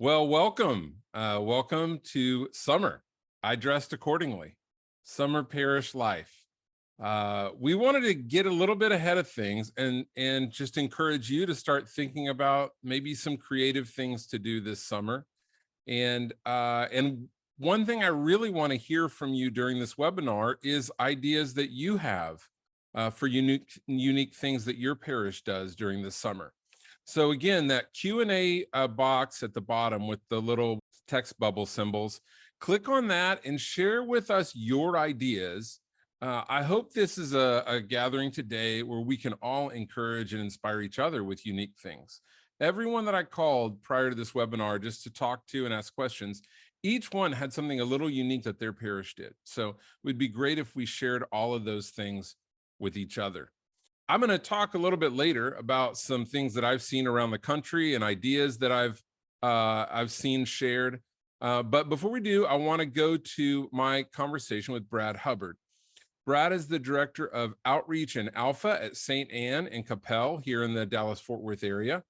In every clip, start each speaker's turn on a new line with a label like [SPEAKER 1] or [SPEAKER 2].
[SPEAKER 1] Well, welcome. Welcome to summer. I dressed accordingly. Summer parish life. We wanted to get a little bit ahead of things and just encourage you to start thinking about maybe some creative things to do this summer. And one thing I really want to hear from you during this webinar is ideas that you have for unique things that your parish does during the summer. So again, that Q&A box at the bottom with the little text bubble symbols, click on that and share with us your ideas. I hope this is a gathering today where we can all encourage and inspire each other with unique things. Everyone that I called prior to this webinar just to talk to and ask questions, each one had something a little unique that their parish did. So it would be great if we shared all of those things with each other. I'm going to talk a little bit later about some things that I've seen around the country and ideas that I've seen shared. But before we do, I want to go to my conversation with Brad Hubbard. Brad is the director of outreach and Alpha at St. Anne and Capel here in the Dallas-Fort Worth area.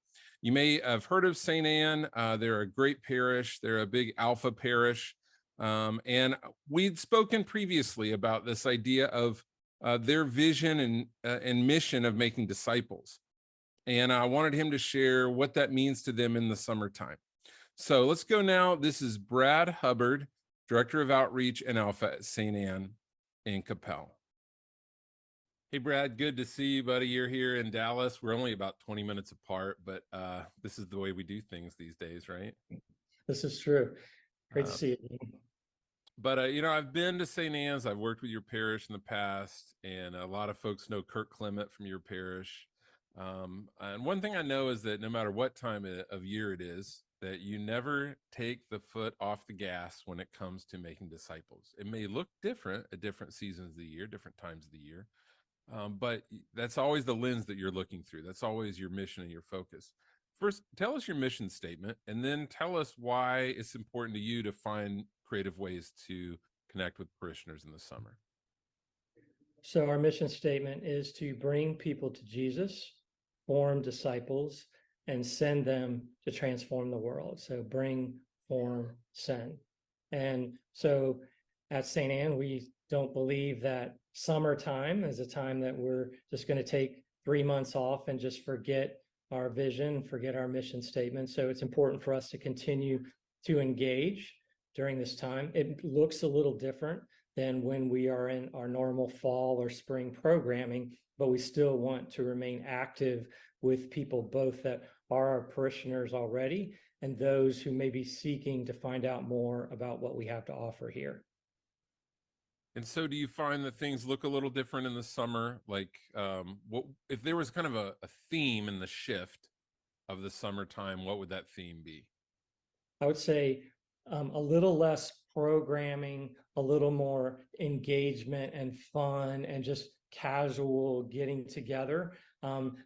[SPEAKER 1] You may have heard of St. Anne. They're a great parish. They're a big Alpha parish. And we'd spoken previously about this idea of their vision and mission of making disciples. And I wanted him to share what that means to them in the summertime. So let's go now. This is Brad Hubbard, Director of Outreach and Alpha at St. Anne in Capel. Hey, Brad, good to see you, buddy. You're here in Dallas. We're only about 20 minutes apart, but this is the way we do things these days, right?
[SPEAKER 2] This is true. Great to see you.
[SPEAKER 1] But, I've been to St. Anne's. I've worked with your parish in the past, and a lot of folks know Kirk Clement from your parish. And one thing I know is that no matter what time of year it is, that you never take the foot off the gas when it comes to making disciples. It may look different at different seasons of the year, different times of the year, but that's always the lens that you're looking through. That's always your mission and your focus. First, tell us your mission statement, and then tell us why it's important to you to find creative ways to connect with parishioners in the summer.
[SPEAKER 2] So our mission statement is to bring people to Jesus, form disciples, and send them to transform the world. So bring, form, send. And so at St. Anne, we don't believe that summertime is a time that we're just going to take 3 months off and just forget our vision, forget our mission statement. So it's important for us to continue to engage during this time. It looks a little different than when we are in our normal fall or spring programming, but we still want to remain active with people both that are our parishioners already and those who may be seeking to find out more about what we have to offer here.
[SPEAKER 1] And so do you find that things look a little different in the summer? Like what if there was kind of a theme in the shift of the summertime, what would that theme be?
[SPEAKER 2] I would say a little less programming, a little more engagement and fun and just casual getting together,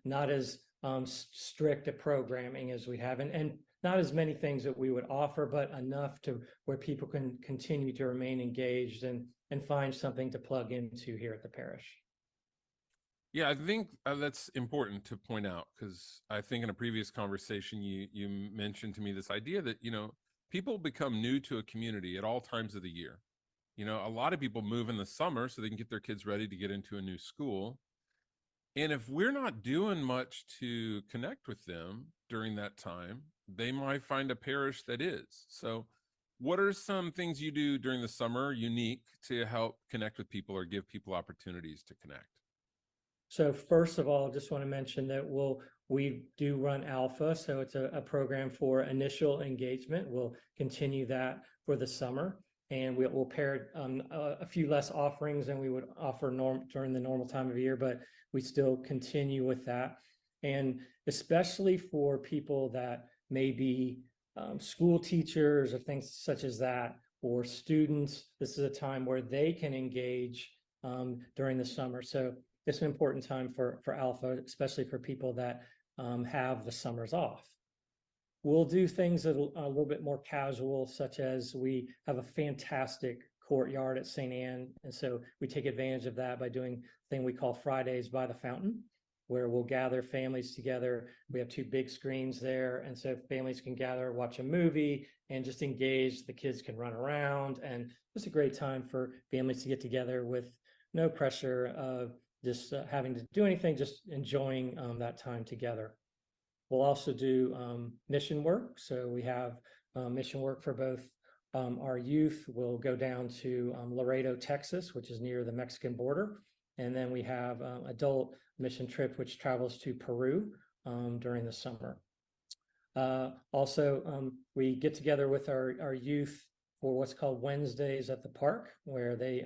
[SPEAKER 2] not as strict a programming as we have, and not as many things that we would offer, but enough to where people can continue to remain engaged and find something to plug into here at the parish.
[SPEAKER 1] Yeah, I think that's important to point out, because I think in a previous conversation you mentioned to me this idea that people become new to a community at all times of the year. A lot of people move in the summer so they can get their kids ready to get into a new school. And if we're not doing much to connect with them during that time, they might find a parish that is. So what are some things you do during the summer unique to help connect with people or give people opportunities to connect?
[SPEAKER 2] So first of all, just want to mention that we do run Alpha, so it's a program for initial engagement. We'll continue that for the summer, and we'll pair a few less offerings than we would offer during the normal time of year, but we still continue with that. And especially for people that may be school teachers or things such as that, or students, this is a time where they can engage during the summer. So it's an important time for Alpha, especially for people that have the summers off. We'll do things that are a little bit more casual, such as we have a fantastic courtyard at St. Anne. And so we take advantage of that by doing a thing we call Fridays by the Fountain. where we'll gather families together. We have two big screens there, and so families can gather, watch a movie, and just engage. The kids can run around, and just a great time for families to get together with no pressure of just having to do anything, just enjoying that time together. We'll also do mission work. So we have mission work for both our youth. We'll go down to Laredo, Texas, which is near the Mexican border. And then we have adult mission trip, which travels to Peru during the summer. Also, we get together with our youth for what's called Wednesdays at the park, where they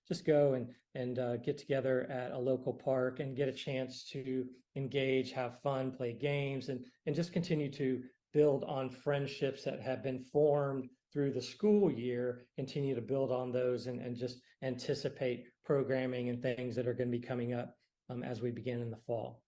[SPEAKER 2] just go and get together at a local park and get a chance to engage, have fun, play games, and just continue to build on friendships that have been formed through the school year, continue to build on those and just anticipate programming and things that are going to be coming up as we begin in the fall.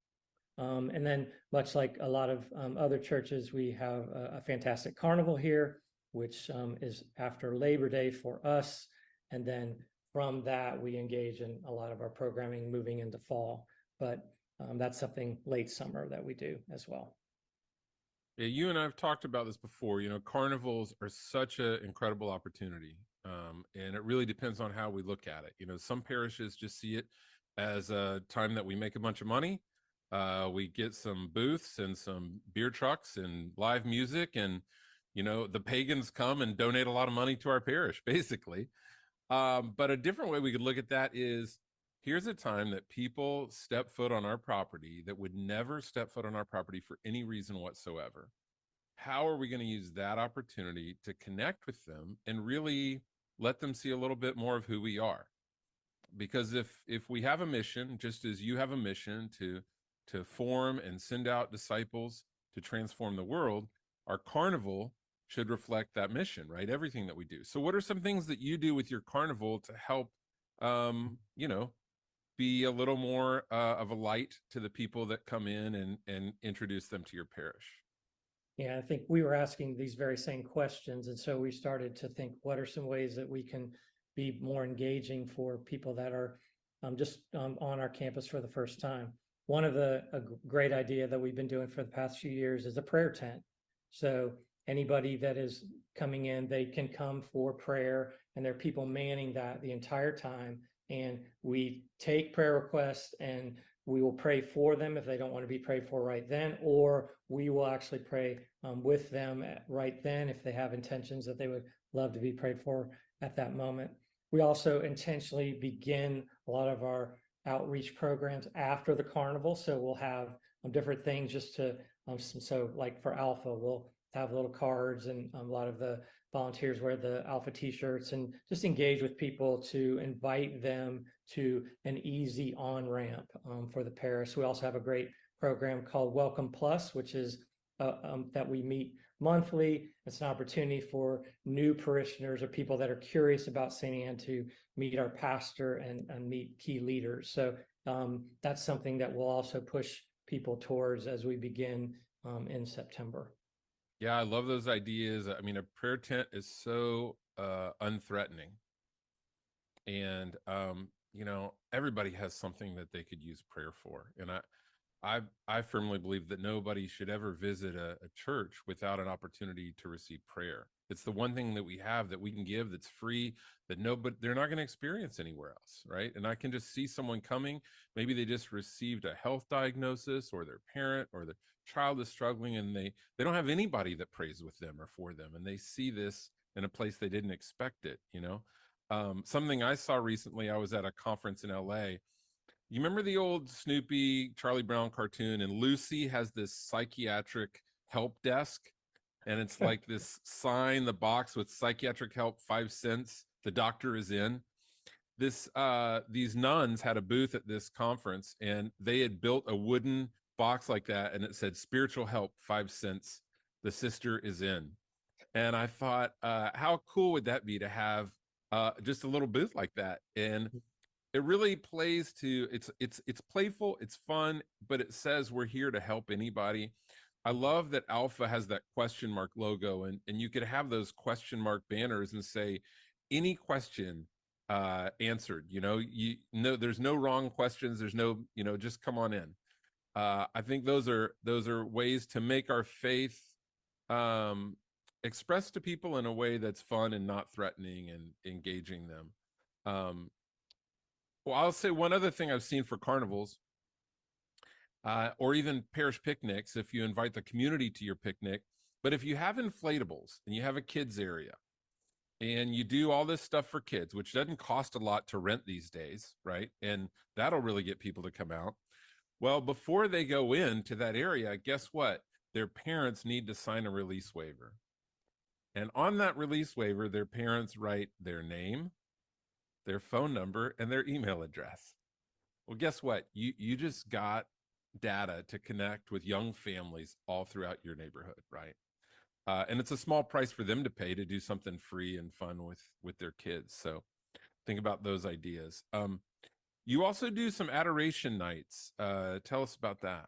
[SPEAKER 2] And then, much like a lot of other churches, we have a fantastic carnival here, which is after Labor Day for us. And then from that, we engage in a lot of our programming moving into fall. But that's something late summer that we do as well.
[SPEAKER 1] Yeah, you and I have talked about this before. Carnivals are such an incredible opportunity. And it really depends on how we look at it. Some parishes just see it as a time that we make a bunch of money. We get some booths and some beer trucks and live music, and the pagans come and donate a lot of money to our parish, basically. But a different way we could look at that is, here's a time that people step foot on our property that would never step foot on our property for any reason whatsoever. How are we going to use that opportunity to connect with them and really let them see a little bit more of who we are? Because if we have a mission, just as you have a mission to form and send out disciples to transform the world, our carnival should reflect that mission, right? Everything that we do. So what are some things that you do with your carnival to help, be a little more of a light to the people that come in and introduce them to your parish?
[SPEAKER 2] Yeah, I think we were asking these very same questions. And so we started to think, what are some ways that we can be more engaging for people that are just on our campus for the first time? One of a great idea that we've been doing for the past few years is a prayer tent. So anybody that is coming in, they can come for prayer, and there are people manning that the entire time. And we take prayer requests and we will pray for them if they don't want to be prayed for right then, or we will actually pray with them right then if they have intentions that they would love to be prayed for at that moment. We also intentionally begin a lot of our outreach programs after the carnival. So we'll have different things just to, so like for Alpha, we'll have little cards, and a lot of the volunteers wear the Alpha t-shirts, and just engage with people to invite them to an easy on-ramp for the parish. We also have a great program called Welcome Plus, which is that we meet monthly. It's an opportunity for new parishioners or people that are curious about St. Anne to meet our pastor and meet key leaders. So that's something that we'll also push people towards as we begin in September.
[SPEAKER 1] Yeah, I love those ideas. I mean, a prayer tent is so unthreatening. And everybody has something that they could use prayer for. And I firmly believe that nobody should ever visit a church without an opportunity to receive prayer. It's the one thing that we have that we can give that's free, that they're not going to experience anywhere else, right? And I can just see someone coming, maybe they just received a health diagnosis, or their parent or their child is struggling, and they don't have anybody that prays with them or for them, and they see this in a place they didn't expect it. Something I saw recently, I was at a conference in LA. You remember the old Snoopy Charlie Brown cartoon, and Lucy has this psychiatric help desk, and it's like this sign, the box with psychiatric help, 5 cents, the doctor is in. These nuns had a booth at this conference, and they had built a wooden box like that, and it said spiritual help, 5 cents, the sister is in. And I thought, how cool would that be to have just a little booth like that? And it really plays to, it's playful, it's fun, but it says we're here to help anybody. I love that Alpha has that question mark logo, and you could have those question mark banners and say any question answered. There's no wrong questions, there's no, just come on in. I think those are ways to make our faith um, expressed to people in a way that's fun and not threatening and engaging them. Um, well, I'll say one other thing I've seen for carnivals, or even parish picnics, if you invite the community to your picnic. But if you have inflatables and you have a kids area and you do all this stuff for kids, which doesn't cost a lot to rent these days, right? And that'll really get people to come out. Well, before they go into that area, guess what? Their parents need to sign a release waiver. And on that release waiver, their parents write their name, their phone number, and their email address. Well, guess what? You just got data to connect with young families all throughout your neighborhood, right? And it's a small price for them to pay to do something free and fun with their kids. So think about those ideas. You also do some adoration nights. Tell us about that.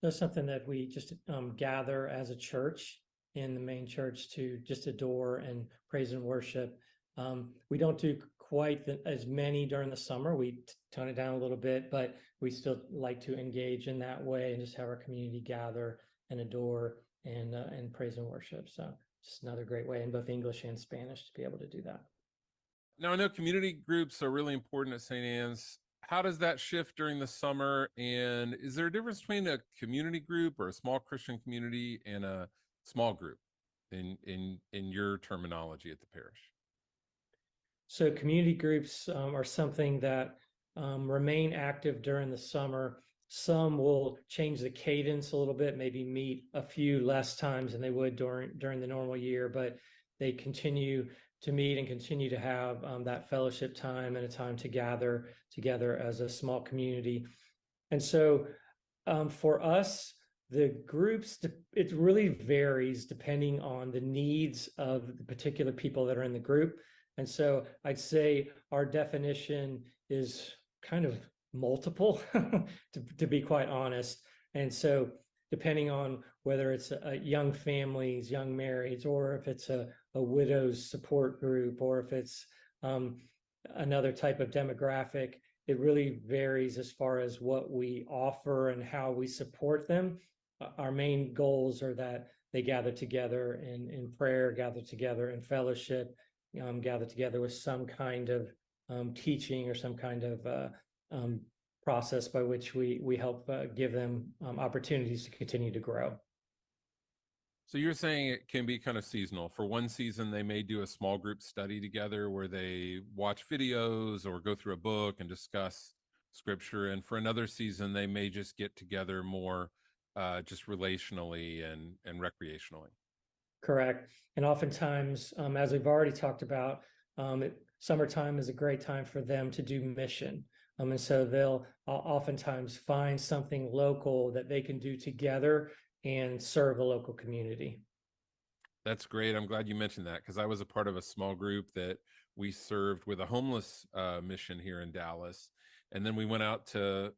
[SPEAKER 2] That's something that we just gather as a church in the main church to just adore and praise and worship. We don't do quite as many during the summer. We tone it down a little bit, but we still like to engage in that way and just have our community gather and adore and praise and worship. So just another great way in both English and Spanish to be able to do that.
[SPEAKER 1] Now, I know community groups are really important at St. Anne's. How does that shift during the summer? And is there a difference between a community group or a small Christian community and a small group in your terminology at the parish?
[SPEAKER 2] So community groups are something that remain active during the summer. Some will change the cadence a little bit, maybe meet a few less times than they would during the normal year, but they continue to meet and continue to have that fellowship time and a time to gather together as a small community. And so for us, the groups, it really varies depending on the needs of the particular people that are in the group. And so I'd say our definition is kind of multiple, to be quite honest. And so depending on whether it's young families, young marrieds, or if it's a widow's support group, or if it's another type of demographic, it really varies as far as what we offer and how we support them. Our main goals are that they gather together in prayer, gather together in fellowship, gather together with some kind of teaching or some kind of process by which we help give them opportunities to continue to grow.
[SPEAKER 1] So you're saying it can be kind of seasonal. For one season, they may do a small group study together where they watch videos or go through a book and discuss scripture. And for another season, they may just get together more just relationally and recreationally.
[SPEAKER 2] Correct. And oftentimes, as we've already talked about, summertime is a great time for them to do mission. And so they'll oftentimes find something local that they can do together and serve the local community.
[SPEAKER 1] That's great. I'm glad you mentioned that because I was a part of a small group that we served with a homeless mission here in Dallas. And then we went out to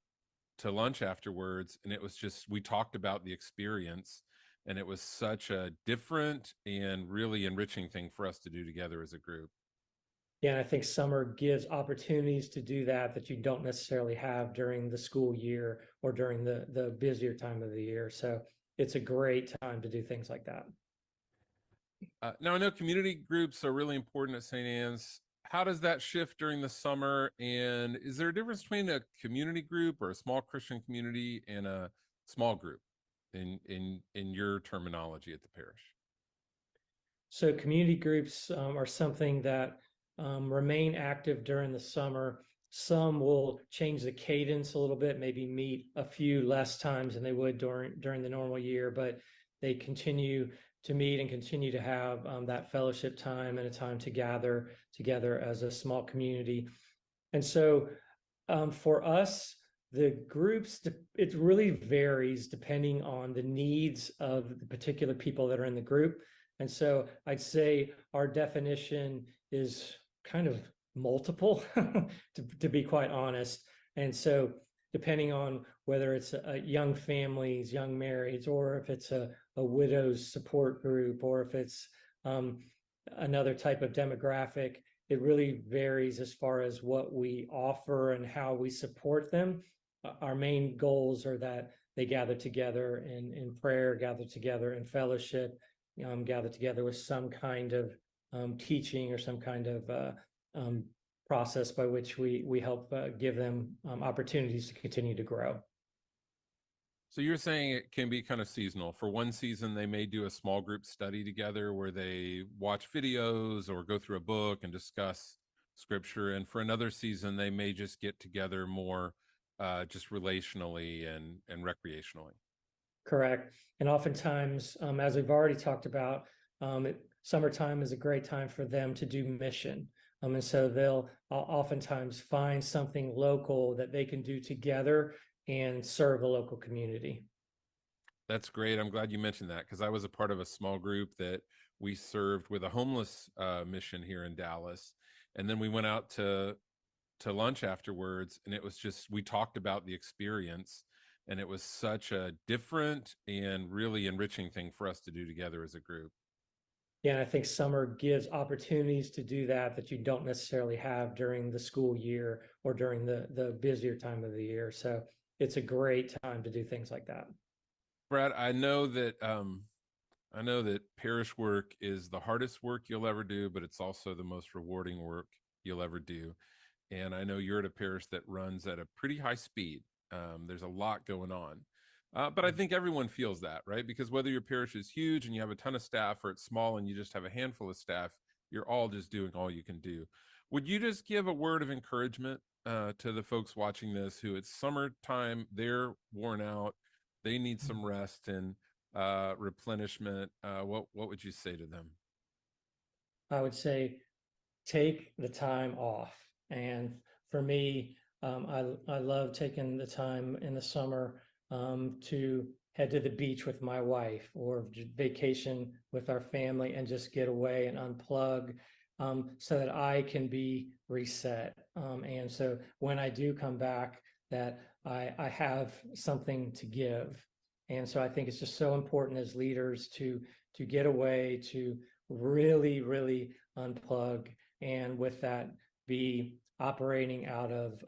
[SPEAKER 1] lunch afterwards, and it was just, we talked about the experience, and it was such a different and really enriching thing for us to do together as a group.
[SPEAKER 2] Yeah, and I think summer gives opportunities to do that you don't necessarily have during the school year or during the busier time of the year. So it's a great time to do things like that.
[SPEAKER 1] Now, I know community groups are really important at St. Anne's. How does that shift during the summer? And is there a difference between a community group or a small Christian community and a small group in your terminology at the parish?
[SPEAKER 2] So community groups are something that remain active during the summer. Some will change the cadence a little bit, maybe meet a few less times than they would during the normal year, but they continue to meet and continue to have that fellowship time and a time to gather together as a small community. And so for us, the groups, it really varies depending on the needs of the particular people that are in the group. And so I'd say our definition is kind of multiple, to be quite honest. And so depending on whether it's young families, young marrieds, or if it's a widow's support group, or if it's another type of demographic, it really varies as far as what we offer and how we support them. our main goals are that they gather together in prayer, gather together in fellowship, gather together with some kind of teaching or some kind of um, process by which we help give them opportunities to continue to grow.
[SPEAKER 1] So you're saying it can be kind of seasonal. For one season, they may do a small group study together where they watch videos or go through a book and discuss scripture. And for another season, they may just get together more just relationally and recreationally.
[SPEAKER 2] Correct. And oftentimes, as we've already talked about, summertime is a great time for them to do mission. And so they'll oftentimes find something local that they can do together and serve the local community.
[SPEAKER 1] That's great. I'm glad you mentioned that because I was a part of a small group that we served with a homeless mission here in Dallas. And then we went out to lunch afterwards, and it was just, we talked about the experience, and it was such a different and really enriching thing for us to do together as a group.
[SPEAKER 2] Yeah, and I think summer gives opportunities to do that you don't necessarily have during the school year or during the busier time of the year. So it's a great time to do things like that.
[SPEAKER 1] Brad, I know that parish work is the hardest work you'll ever do, but it's also the most rewarding work you'll ever do. And I know you're at a parish that runs at a pretty high speed. There's a lot going on. But I think everyone feels that, right? Because whether your parish is huge and you have a ton of staff, or it's small and you just have a handful of staff, you're all just doing all you can do. Would you just give a word of encouragement to the folks watching this who it's summertime, they're worn out, they need some rest and replenishment? What would you say to them?
[SPEAKER 2] I would say take the time off. And for me, I love taking the time in the summer to head to the beach with my wife or vacation with our family and just get away and unplug so that I can be reset. And so when I do come back, that I have something to give. And so I think it's just so important as leaders to get away, to really unplug, and with that be operating out of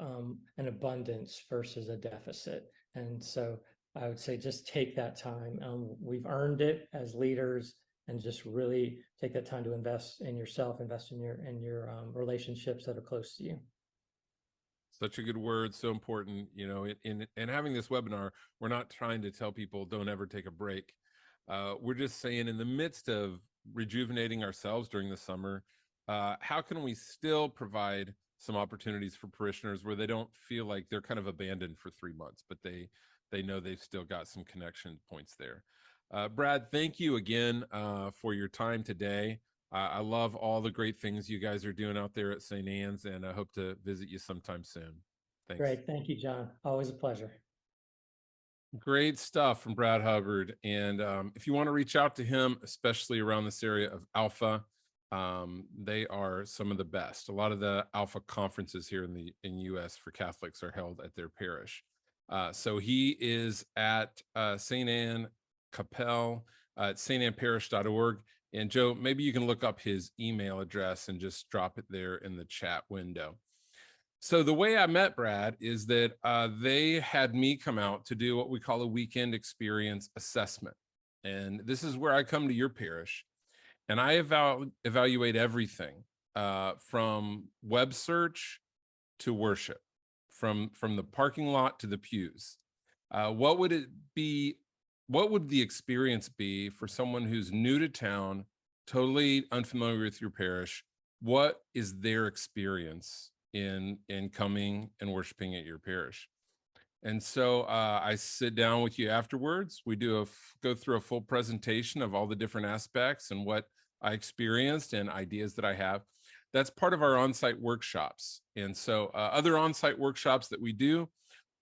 [SPEAKER 2] an abundance versus a deficit. And so I would say just take that time. We've earned it as leaders, and just really take that time to invest in yourself, invest in your relationships that are close to you.
[SPEAKER 1] Such a good word, so important. You know, in having this webinar, we're not trying to tell people don't ever take a break. We're just saying, in the midst of rejuvenating ourselves during the summer, how can we still provide some opportunities for parishioners where they don't feel like they're kind of abandoned for 3 months, but they know they've still got some connection points there. Brad, thank you again for your time today. I love all the great things you guys are doing out there at St. Anne's, and I hope to visit you sometime soon. Thanks.
[SPEAKER 2] Great. Thank you, John. Always a pleasure.
[SPEAKER 1] Great stuff from Brad Hubbard. And if you want to reach out to him, especially around this area of Alpha, they are some of the best. A lot of the Alpha conferences here in US for Catholics are held at their parish. So he is at St. Anne Capel at stanneparish.org. And Joe, maybe you can look up his email address and just drop it there in the chat window. So the way I met Brad is that they had me come out to do what we call a weekend experience assessment. And this is where I come to your parish and I evaluate everything from web search to worship, from the parking lot to the pews. What would it be? What would the experience be for someone who's new to town, totally unfamiliar with your parish? What is their experience in coming and worshiping at your parish? And so I sit down with you afterwards. We do go through a full presentation of all the different aspects and what I experienced and ideas that I have. That's part of our on-site workshops. And so other on-site workshops that we do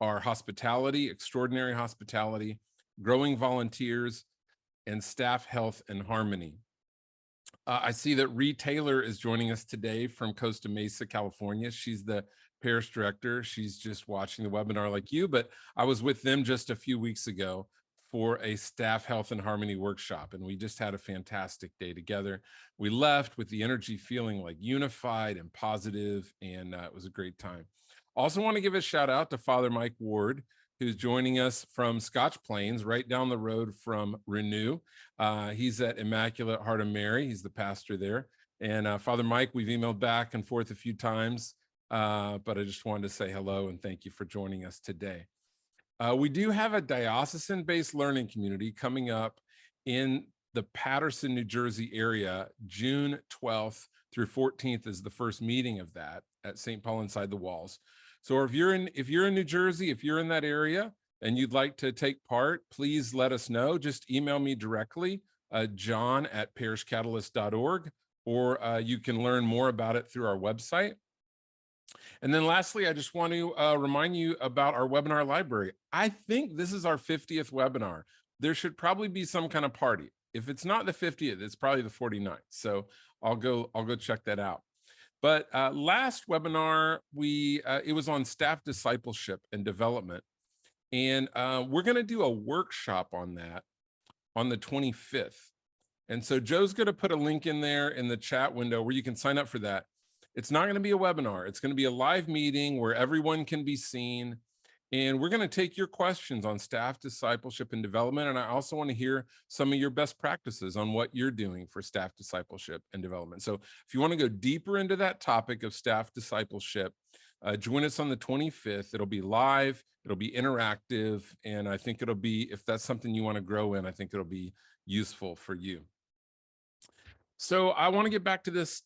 [SPEAKER 1] are hospitality, extraordinary hospitality, growing volunteers, and staff health and harmony. I see that Ree Taylor is joining us today from Costa Mesa, California. She's the parish director. She's just watching the webinar like you, but I was with them just a few weeks ago for a staff health and harmony workshop, and we just had a fantastic day together. We left with the energy feeling like unified and positive, and it was a great time. Also want to give a shout out to Father Mike Ward, who's joining us from Scotch Plains, right down the road from Renew. He's at Immaculate Heart of Mary. He's the pastor there. And Father Mike, we've emailed back and forth a few times, but I just wanted to say hello and thank you for joining us today. We do have a diocesan-based learning community coming up in the Paterson, New Jersey area. June 12th through 14th is the first meeting of that at St. Paul Inside the Walls. So if you're in New Jersey, if you're in that area and you'd like to take part, please let us know. Just email me directly, john@parishcatalyst.org, or you can learn more about it through our website. And then lastly, I just want to remind you about our webinar library. I think this is our 50th webinar. There should probably be some kind of party. If it's not the 50th, it's probably the 49th. So I'll go check that out. But last webinar, it was on staff discipleship and development. And we're going to do a workshop on that on the 25th. And so Joe's going to put a link in there in the chat window where you can sign up for that. It's not going to be a webinar. It's going to be a live meeting where everyone can be seen. And we're going to take your questions on staff discipleship and development. And I also want to hear some of your best practices on what you're doing for staff discipleship and development. So if you want to go deeper into that topic of staff discipleship, join us on the 25th. It'll be live. It'll be interactive. And I think it'll be, if that's something you want to grow in, I think it'll be useful for you. So I want to get back to this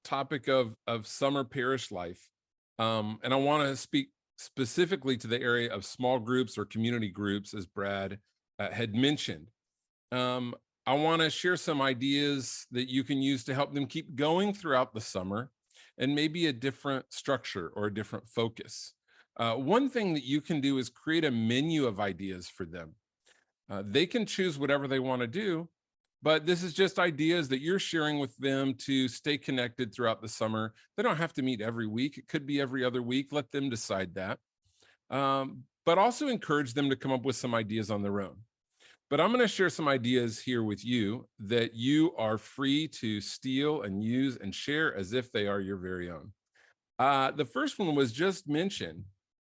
[SPEAKER 1] topic of summer parish life. And I want to speak specifically to the area of small groups or community groups, as Brad had mentioned. I want to share some ideas that you can use to help them keep going throughout the summer, and maybe a different structure or a different focus. One thing that you can do is create a menu of ideas for them. They can choose whatever they want to do, but this is just ideas that you're sharing with them to stay connected throughout the summer. They don't have to meet every week. It could be every other week. Let them decide that. But also encourage them to come up with some ideas on their own. But I'm going to share some ideas here with you that you are free to steal and use and share as if they are your very own. The first one was just mentioned,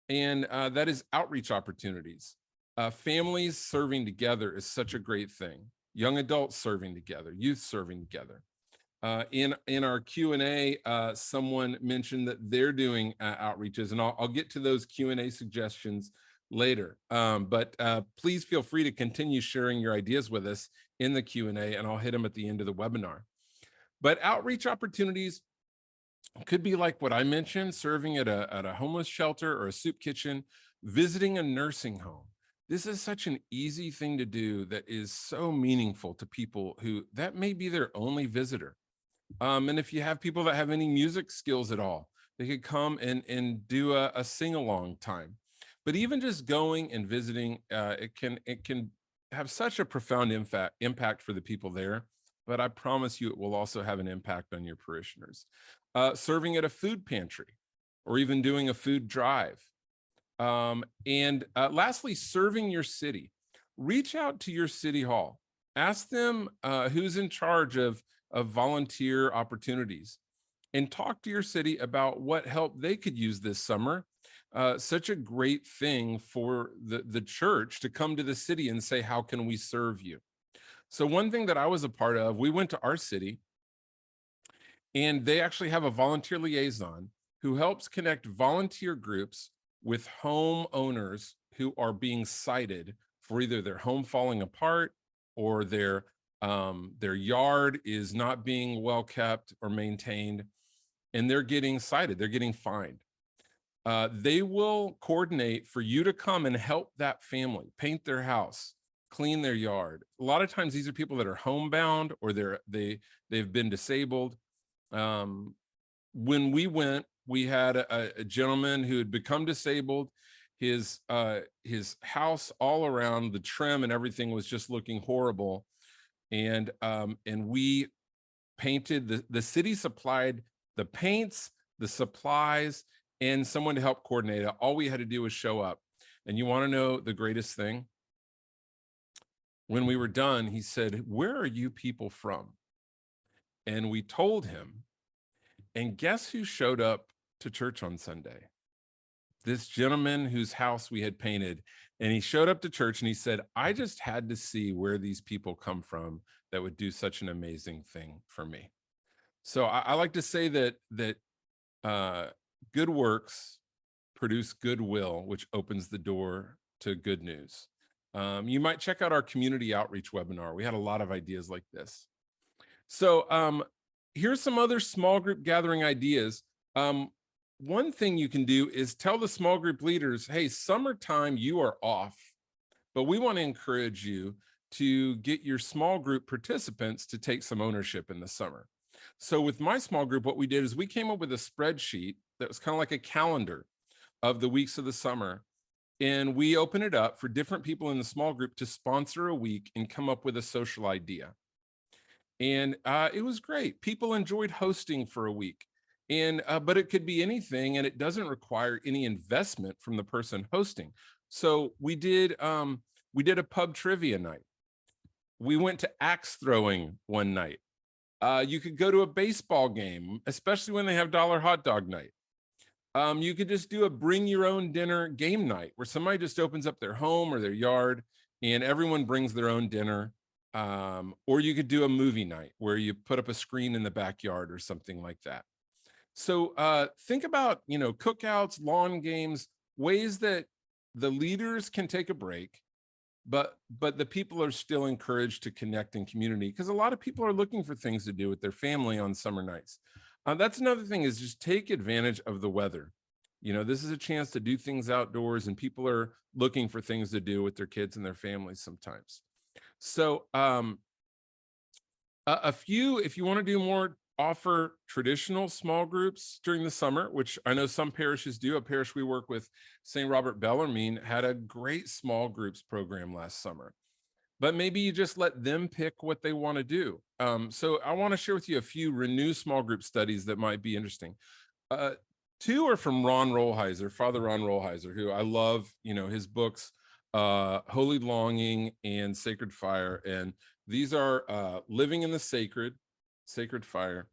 [SPEAKER 1] and that is outreach opportunities. Families serving together is such a great thing. Young adults serving together, youth serving together. In our Q&A, someone mentioned that they're doing outreaches, and I'll get to those Q&A suggestions later. But please feel free to continue sharing your ideas with us in the Q&A, and I'll hit them at the end of the webinar. But outreach opportunities could be like what I mentioned, serving at a homeless shelter or a soup kitchen, visiting a nursing home. This is such an easy thing to do that is so meaningful to people who that may be their only visitor. And if you have people that have any music skills at all, they could come and do a sing-along time. But even just going and visiting, it can have such a profound impact for the people there. But I promise you, it will also have an impact on your parishioners. Serving at a food pantry, or even doing a food drive. And lastly, serving your city. Reach out to your city hall. Ask them who's in charge of volunteer opportunities, and talk to your city about what help they could use this summer. Such a great thing for the church to come to the city and say, how can we serve you? So one thing that I was a part of, we went to our city, and they actually have a volunteer liaison who helps connect volunteer groups with homeowners who are being cited for either their home falling apart or their yard is not being well kept or maintained, and they're getting cited, they're getting fined. They will coordinate for you to come and help that family paint their house, clean their yard. A lot of times these are people that are homebound or they've been disabled. When we went, we had a gentleman who had become disabled. His house all around, the trim and everything was just looking horrible. And we painted, the city supplied the paints, the supplies, and someone to help coordinate it. All we had to do was show up. And you want to know the greatest thing? When we were done, he said, "Where are you people from?" And we told him, and guess who showed up to church on Sunday? this gentleman whose house we had painted, and he showed up to church and he said, I just had to see where these people come from that would do such an amazing thing for me. So I like to say that uh, good works produce goodwill, which opens the door to good news. You might check out our community outreach webinar. We had a lot of ideas like this. So here's some other small group gathering ideas. One thing you can do is tell the small group leaders, hey, summertime, you are off, but we want to encourage you to get your small group participants to take some ownership in the summer. So with my small group, what we did is we came up with a spreadsheet that was kind of like a calendar of the weeks of the summer. And we open it up for different people in the small group to sponsor a week and come up with a social idea. And it was great. People enjoyed hosting for a week. And but it could be anything, and it doesn't require any investment from the person hosting. So we did a pub trivia night. We went to axe throwing one night. You could go to a baseball game, especially when they have dollar hot dog night. You could just do a bring your own dinner game night where somebody just opens up their home or their yard and everyone brings their own dinner. Or you could do a movie night where you put up a screen in the backyard or something like that. So think about, cookouts, lawn games, ways that the leaders can take a break, but the people are still encouraged to connect in community because a lot of people are looking for things to do with their family on summer nights. That's another thing is just take advantage of the weather. This is a chance to do things outdoors, and people are looking for things to do with their kids and their families sometimes. So a few, if you want to do more, offer traditional small groups during the summer, which I know some parishes do. A parish we work with, St. Robert Bellarmine, had a great small groups program last summer. But maybe you just let them pick what they want to do. So I want to share with you a few Renew small group studies that might be interesting. Two are from Ron Rolheiser, Father Ron Rolheiser, who I love, his books, Holy Longing and Sacred Fire. And these are Living in the Sacred Fire.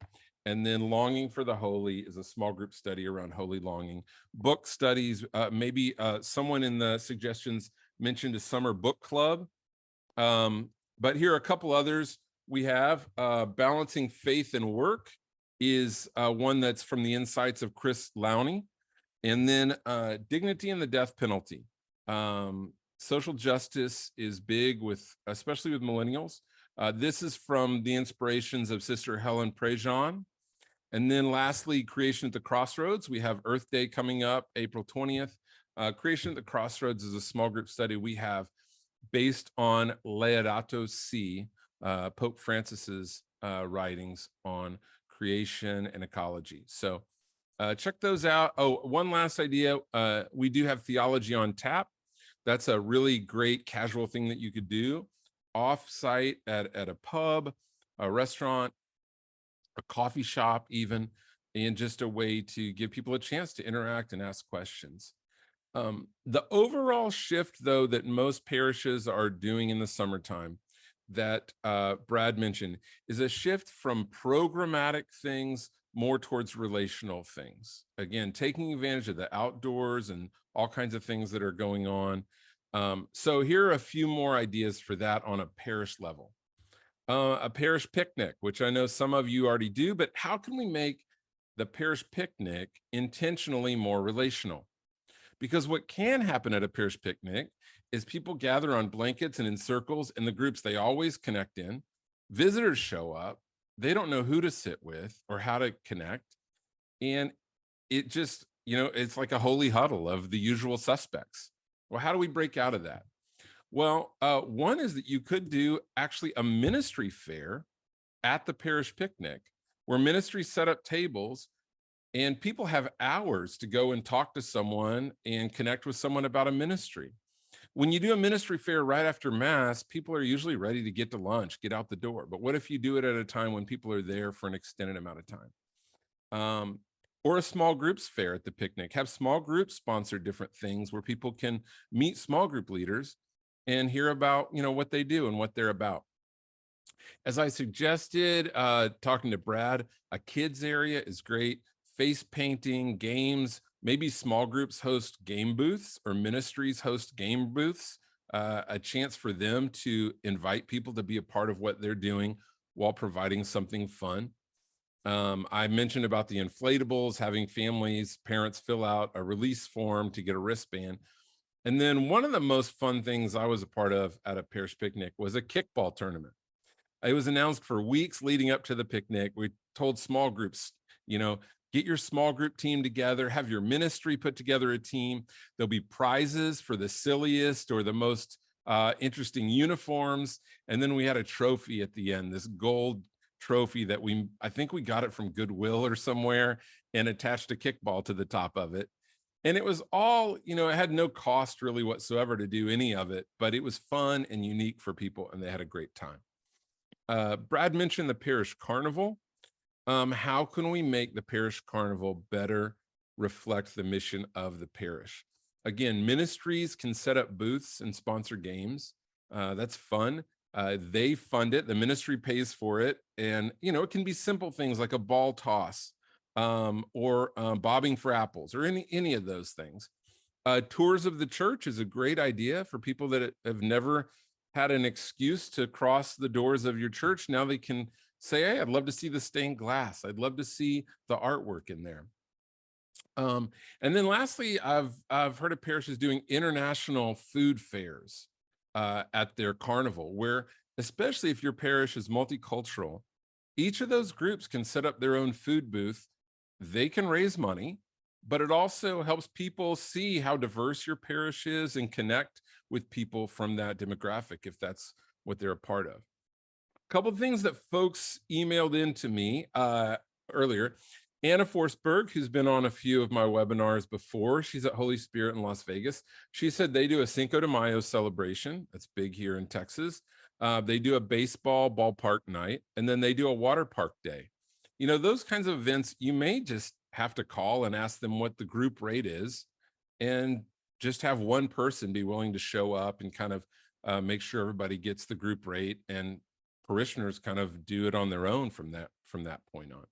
[SPEAKER 1] And then Longing for the Holy is a small group study around holy longing. Book studies, maybe someone in the suggestions mentioned a summer book club. But here are a couple others we have. Balancing Faith and Work is one that's from the insights of Chris Lowney. And then Dignity and the Death Penalty. Social justice is big especially with millennials. This is from the inspirations of Sister Helen Prejean. And then lastly, Creation at the Crossroads. We have Earth Day coming up, April 20th. Creation at the Crossroads is a small group study we have based on Laudato Si, Pope Francis's writings on creation and ecology. So check those out. Oh, one last idea. We do have Theology on Tap. That's a really great casual thing that you could do off-site at a pub, a restaurant, a coffee shop even, and just a way to give people a chance to interact and ask questions. The overall shift, though, that most parishes are doing in the summertime that Brad mentioned is a shift from programmatic things more towards relational things. Again, taking advantage of the outdoors and all kinds of things that are going on. So here are a few more ideas for that on a parish level. A parish picnic, which I know some of you already do, but how can we make the parish picnic intentionally more relational? Because what can happen at a parish picnic is people gather on blankets and in circles in the groups they always connect in. Visitors show up. They don't know who to sit with or how to connect. And it just, it's like a holy huddle of the usual suspects. Well, how do we break out of that? Well, one is that you could do actually a ministry fair at the parish picnic where ministry set up tables and people have hours to go and talk to someone and connect with someone about a ministry. When you do a ministry fair right after Mass, people are usually ready to get to lunch, get out the door. But what if you do it at a time when people are there for an extended amount of time? Or a small groups fair at the picnic. Have small groups sponsor different things where people can meet small group leaders and hear about, what they do and what they're about. As I suggested, talking to Brad, a kids area is great. Face painting, games, Maybe small groups host game booths or ministries host game booths, a chance for them to invite people to be a part of what they're doing while providing something fun. I mentioned about the inflatables, having families, parents fill out a release form to get a wristband. And then one of the most fun things I was a part of at a parish picnic was a kickball tournament. It was announced for weeks leading up to the picnic. We told small groups, you know, get your small group team together, have your ministry put together a team. There'll be prizes for the silliest or the most interesting uniforms. And then we had a trophy at the end, this gold trophy that I think we got it from Goodwill or somewhere and attached a kickball to the top of it. And it was all, it had no cost really whatsoever to do any of it, but it was fun and unique for people and they had a great time. Brad mentioned the parish carnival. How can we make the parish carnival better reflect the mission of the parish? Again, ministries can set up booths and sponsor games. That's fun. They fund it. The ministry pays for it. And, it can be simple things like a ball toss or bobbing for apples or any of those things. Tours of the church is a great idea for people that have never had an excuse to cross the doors of your church. Now they can say, hey, I'd love to see the stained glass. I'd love to see the artwork in there. And then lastly, I've heard of parishes doing international food fairs at their carnival, where especially if your parish is multicultural, each of those groups can set up their own food booth. They can raise money, but it also helps people see how diverse your parish is and connect with people from that demographic if that's what they're a part of. A couple of things that folks emailed in to me earlier. Anna Forsberg, who's been on a few of my webinars before, she's at Holy Spirit in Las Vegas. She said they do a Cinco de Mayo celebration. That's big here in Texas. They do a baseball ballpark night, and then they do a water park day. Those kinds of events, you may just have to call and ask them what the group rate is and just have one person be willing to show up and kind of make sure everybody gets the group rate, and parishioners kind of do it on their own from that point on.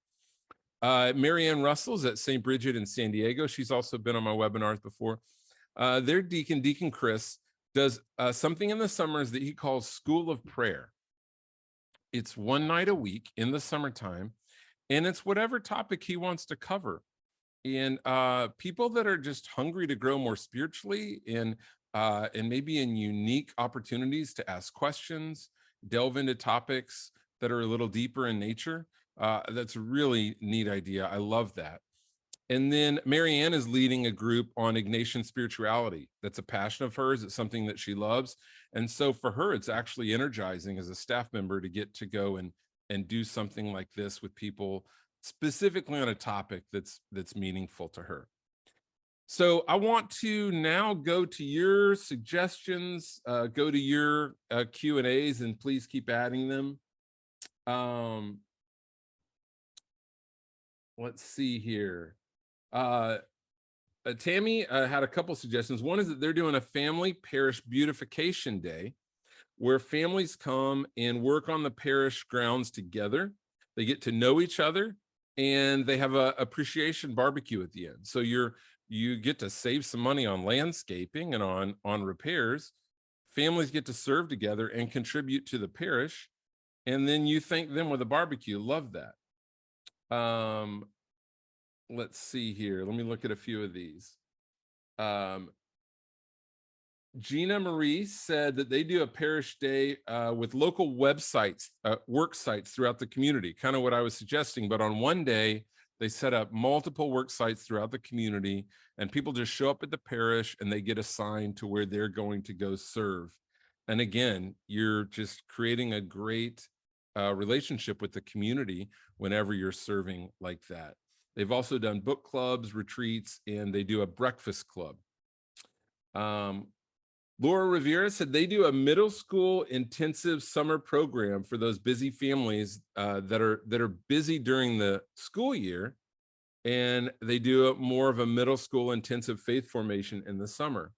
[SPEAKER 1] Marianne Russell's at St. Bridget in San Diego. She's also been on my webinars before. Their Deacon Chris, does something in the summers that he calls School of Prayer. It's one night a week in the summertime, and it's whatever topic he wants to cover. And people that are just hungry to grow more spiritually and maybe in unique opportunities to ask questions, delve into topics that are a little deeper in nature. That's a really neat idea. I love that. And then Marianne is leading a group on Ignatian spirituality. That's a passion of hers. It's something that she loves. And so for her, it's actually energizing as a staff member to get to go and do something like this with people, specifically on a topic that's meaningful to her. So I want to now go to your suggestions, go to your Q&As, and please keep adding them. Let's see here. Tammy had a couple suggestions. One is that they're doing a family parish beautification day where families come and work on the parish grounds together. They get to know each other and they have a appreciation barbecue at the end. So you get to save some money on landscaping and on repairs. Families get to serve together and contribute to the parish. And then you thank them with a barbecue. Love that. Let's see here. Let me look at a few of these. Gina Marie said that they do a parish day with local websites, work sites throughout the community, kind of what I was suggesting. But on one day, they set up multiple work sites throughout the community, and people just show up at the parish and they get assigned to where they're going to go serve. And again, you're just creating a great relationship with the community whenever you're serving like that. They've also done book clubs, retreats, and they do a breakfast club. Laura Rivera said they do a middle school intensive summer program for those busy families that are busy during the school year, and they do more of a middle school intensive faith formation in the summer.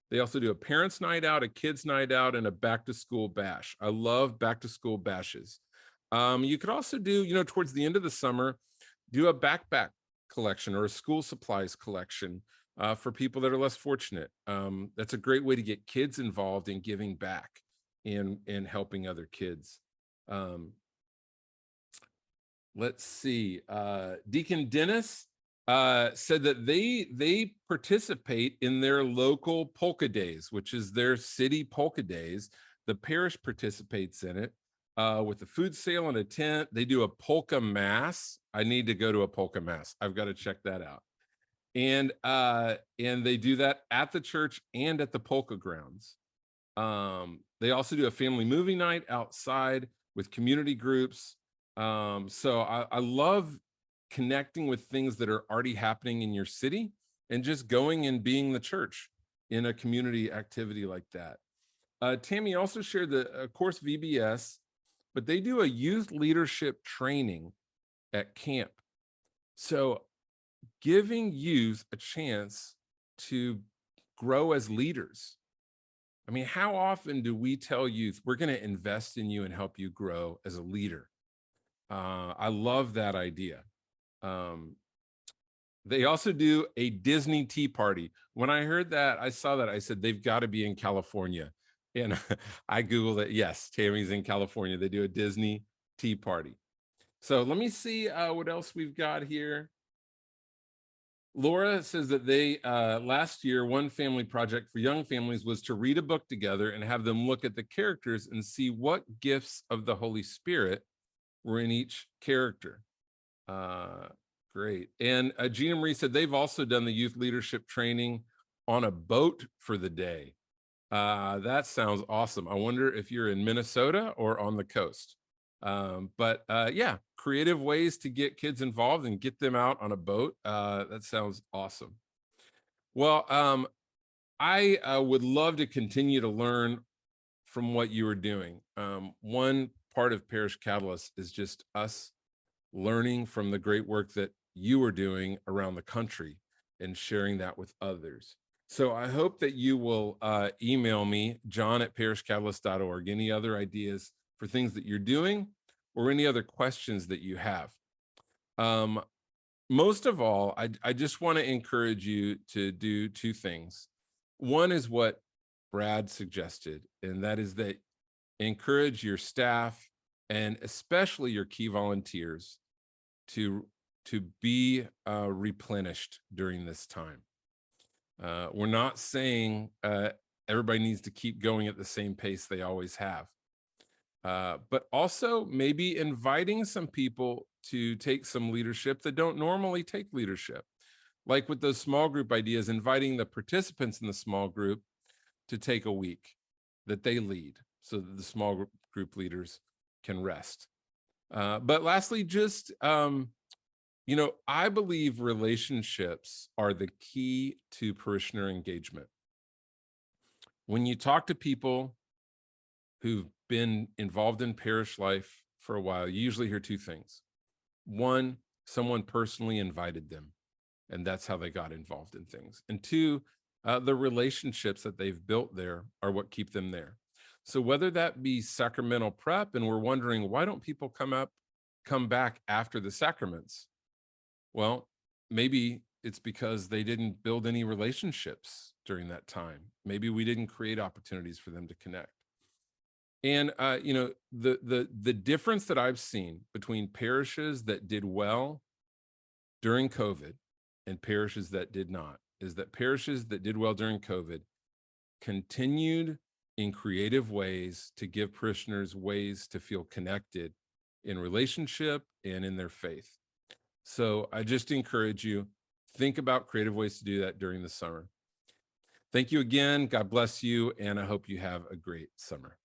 [SPEAKER 1] They also do a parents' night out, a kids' night out, and a back to school bash. I love back to school bashes. You could also do, towards the end of the summer, do a backpack collection or a school supplies collection for people that are less fortunate. That's a great way to get kids involved in giving back and helping other kids. Um, let's see. Deacon Dennis said that they participate in their local polka days, which is their city polka days. The parish participates in it with a food sale and a tent. They do a polka mass. I need to go to a polka mass. I've got to check that out. And they do that at the church and at the polka grounds. They also do a family movie night outside with community groups. So I love connecting with things that are already happening in your city and just going and being the church in a community activity like that. Tammy also shared the of course VBS, but they do a youth leadership training at camp. So giving youth a chance to grow as leaders. I mean, how often do we tell youth, we're going to invest in you and help you grow as a leader? I love that idea. Um, they also do a Disney tea party. When I heard that, I saw that, I said, they've got to be in California. And I Googled it. Yes, Tammy's in California. They do a Disney tea party. So let me see what else we've got here. Laura says that they last year, one family project for young families was to read a book together and have them look at the characters and see what gifts of the Holy Spirit were in each character. Great. And Gina Marie said they've also done the youth leadership training on a boat for the day. That sounds awesome. I wonder if you're in Minnesota or on the coast. But yeah, creative ways to get kids involved and get them out on a boat. That sounds awesome. Well, I would love to continue to learn from what you are doing. One part of Parish Catalyst is just us learning from the great work that you are doing around the country and sharing that with others. So I hope that you will email me, john@parishcatalyst.org, any other ideas for things that you're doing or any other questions that you have. Most of all, I just want to encourage you to do two things. One is what Brad suggested, and that is that encourage your staff and especially your key volunteers to be replenished during this time. We're not saying everybody needs to keep going at the same pace they always have, but also maybe inviting some people to take some leadership that don't normally take leadership. Like with those small group ideas, inviting the participants in the small group to take a week that they lead so that the small group leaders can rest. But lastly, just, I believe relationships are the key to parishioner engagement. When you talk to people who've been involved in parish life for a while, you usually hear two things. One, someone personally invited them, and that's how they got involved in things. And two, the relationships that they've built there are what keep them there. So whether that be sacramental prep, and we're wondering, why don't people come back after the sacraments? Well, maybe it's because they didn't build any relationships during that time. Maybe we didn't create opportunities for them to connect. And the difference that I've seen between parishes that did well during COVID and parishes that did not is that parishes that did well during COVID continued in creative ways to give parishioners ways to feel connected in relationship and in their faith. So I just encourage you, think about creative ways to do that during the summer. Thank you again. God bless you. And I hope you have a great summer.